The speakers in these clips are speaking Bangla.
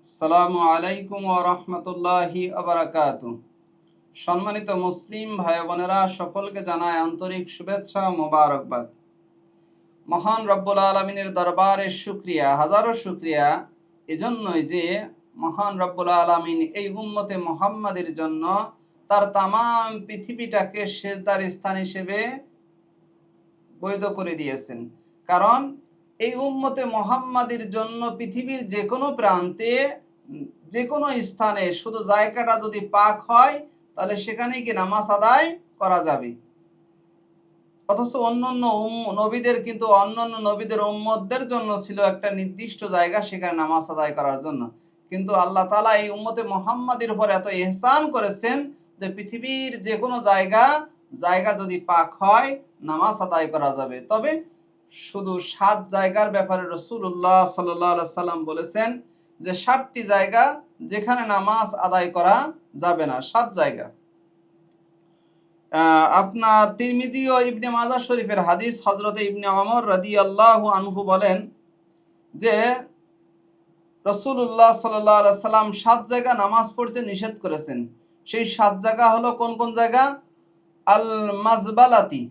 আসসালামু আলাইকুম ওয়া রাহমাতুল্লাহি ওয়া বারাকাতুহু। সম্মানিত মুসলিম ভাই বোনেরা, সকলকে জানাই আন্তরিক শুভেচ্ছা ও মোবারকবাদ। মহান রব্বুল আলামিনের দরবারে শুকরিয়া, হাজারো শুকরিয়া এজন্যই যে মহান রব্বুল আলামিন এই উম্মতে মুহাম্মাদের জন্য তার তামাম পৃথিবীটাকে সেজদার স্থান হিসেবে বৈধ করে দিয়েছেন। কারণ এই উম্মতে মুহাম্মাদের জন্য পৃথিবীর যে কোনো প্রান্তে যে কোনো স্থানে শুধু জায়গাটা যদি পাক হয় তাহলে সেখানেই কি নামাজ আদায় করা যাবে। অথচ অন্যান্য নবীদের কিন্তু অন্যান্য নবীদের উম্মতদের জন্য ছিল একটা নির্দিষ্ট জায়গা, সেখানে নামাজ আদায় করার জন্য। কিন্তু আল্লাহ তাআলা এই উম্মতে মুহাম্মাদের উপর এত ইহসান করেছেন যে পৃথিবীর যে কোনো জায়গা যদি পাক হয় নামাজ আদায় করা যাবে। তবে শুধু 7 জায়গার ব্যাপারে রাসূলুল্লাহ সাল্লাল্লাহু আলাইহি সাল্লাম বলেছেন যে 7টি জায়গা যেখানে নামাজ আদায় করা যাবে না। 7 জায়গা। আপনার তিরমিজি ও ইবনে মাজাহ শরীফের হাদিস, হযরত ইবনে ওমর রাদিয়াল্লাহু আনহু বলেন যে রাসূলুল্লাহ সাল্লাল্লাহু আলাইহি সাল্লাম 7 জায়গা নামাজ পড়তে নিষেধ করেছেন। সেই 7 জায়গা হলো কোন কোন জায়গা? আল মাজবালাতি।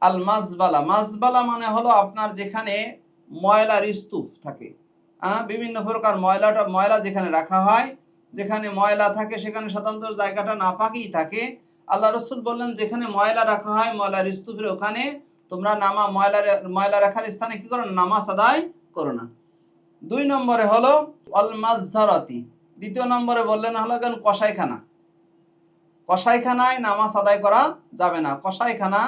আল মাজবালা, মাজবালা মানে হলো আপনার যেখানে ময়লার স্তূপ থাকে। বিভিন্ন প্রকার ময়লা যেখানে রাখা হয়, যেখানে ময়লা থাকে সেখানে সাধারণত জায়গাটা নাপাকই থাকে। আল্লাহ রাসূল বললেন যেখানে ময়লা রাখা হয় ময়লার স্তূপের ওখানে তোমরা ময়লা রাখার স্থানে কি করো না, নামাজ আদায় করো না। 2 নম্বরে হলো আল মাজজারাতি। দ্বিতীয় নম্বরে বললেন হলো কসাইখানা। কসাইখানায় নামাজ আদায় করা যাবে না। কসাইখানা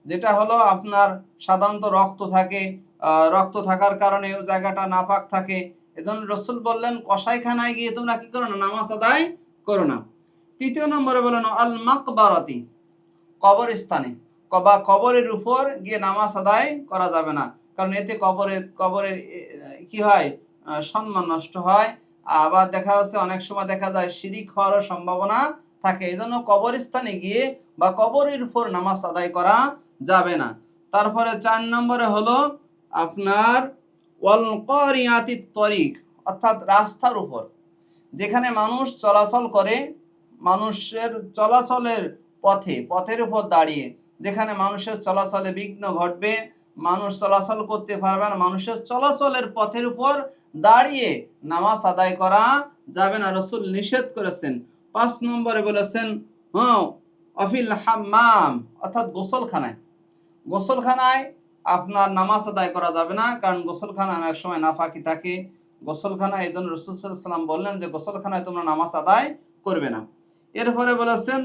যেটা হলো আপনার সাধারণত রক্ত থাকে, রক্ত থাকার কারণে ওই জায়গাটা নাপাক থাকে। এজন্য রাসূল বললেন কসাইখানায় গিয়ে তোমরা কি করো না, নামাজ আদায় করো না। তৃতীয় নম্বরে বলেন আল মাকবারাতি, কবরস্থানে বা কবরের উপর গিয়ে নামাজ আদায় করা যাবে না। কারণ এতে কবরের কি হয়, সম্মান নষ্ট হয়। আবার দেখা যাচ্ছে অনেক সময় দেখা যায় শিরিক হওয়ারও সম্ভাবনা থাকে। এজন্য কবরস্থানে গিয়ে বা কবরের উপর নামাজ আদায় করা যাবে না। তারপরে 4 নম্বরে হলো আপনার ওয়াল কারিয়াতিত তরিক, অর্থাৎ রাস্তার উপর যেখানে মানুষ চলাচল করে, মানুষের চলাচলের পথের উপর দাঁড়িয়ে যেখানে মানুষের চলাচলে বিঘ্ন ঘটবে, মানুষ চলাচল করতে পারবে না, মানুষের চলাচলের পথের উপর দাঁড়িয়ে নামাজ আদায় করা যাবে না, রাসূল নিষেধ করেছেন। 5 নম্বরে বলেছেন অফিল হাম্মাম, অর্থাৎ গোসলখানায় আপনার নামাজ আদায় করা যাবে না। কারণ গোসলখানায় অনেক সময় নাফাকি থাকে। গোসলখানায় এই জন্য রাসূল সাল্লাল্লাহু আলাইহি ওয়াসাল্লাম বললেন যে গোসলখানায় তোমরা নামাজ আদায় করবে না। এরপরে বলেছেন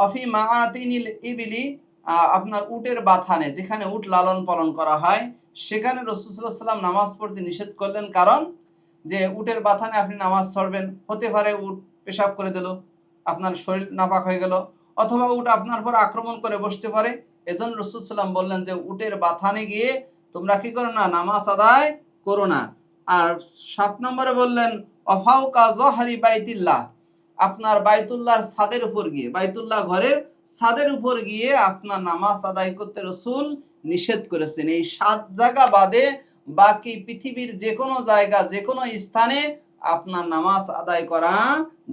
অফি মাআতিনিল ইবলি, আপনার উটের বাথানে যেখানে উট লালন পালন করা হয় সেখানে রাসূল সাল্লাল্লাহু আলাইহি ওয়াসাল্লাম নামাজ পড়তে নিষেধ করলেন। কারণ যে উটের বাথানে আপনি নামাজ পড়বেন, হতে পারে উট পেশাব করে দিল, আপনার শরীর নাপাক হয়ে গেল, অথবা উট আপনার উপর আক্রমণ করে বসতে পারে। এজন্য রাসূল সাল্লাল্লাহু আলাইহি ওয়াসাল্লাম বললেন যে উটের বাথানে গিয়ে তোমরা কি করো না, নামাজ আদায় করো না। আর 7 নম্বরে বললেন অফাউকা যহরি বাইতিল্লাহ, আপনার বাইতুল্লাহর ছাদের উপর গিয়ে, বাইতুল্লাহ ঘরের ছাদের উপর গিয়ে আপনার নামাজ আদায় করতে রাসূল নিষেধ করেছেন। এই 7 জায়গা বাদে বাকি পৃথিবীর যে কোনো জায়গা যে কোনো স্থানে আপনার নামাজ আদায় করা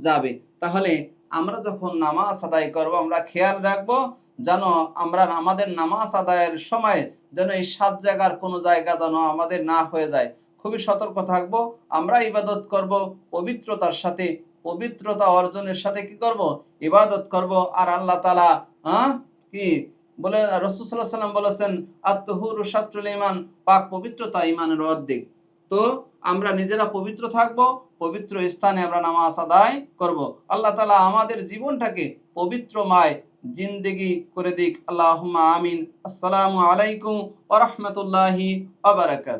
যাবে। তাহলে আমরা যখন নামাজ আদায় করব আমরা খেয়াল রাখবো যেন আমরা আমাদের নামাজ আদায়ের সময় যেন এই 7 জায়গার কোনো জায়গা যেন আমাদের না হয়ে যায়। খুবই সতর্ক থাকবো। আমরা ইবাদত করব পবিত্রতার সাথে, পবিত্রতা অর্জনের সাথে কি করব, ইবাদত করব। আর আল্লাহ তাআলা কি বলে, রাসূল সাল্লাল্লাহু আলাইহি ওয়াসাল্লাম বলেছেন আত-তুহুরু শাতরুল ঈমান, পাক পবিত্রতা ঈমানের অর্ধেক। তো আমরা নিজেরা পবিত্র থাকব, পবিত্র স্থানে আমরা নামাজ আদায় করব। আল্লাহ তাআলা আমাদের জীবনটাকে পবিত্রময় জিন্দেগি করে দিক। আল্লাহুম্মা আমিন। আসসালামু আলাইকুম ওয়া রাহমাতুল্লাহি ওয়া বারাকাতুহু।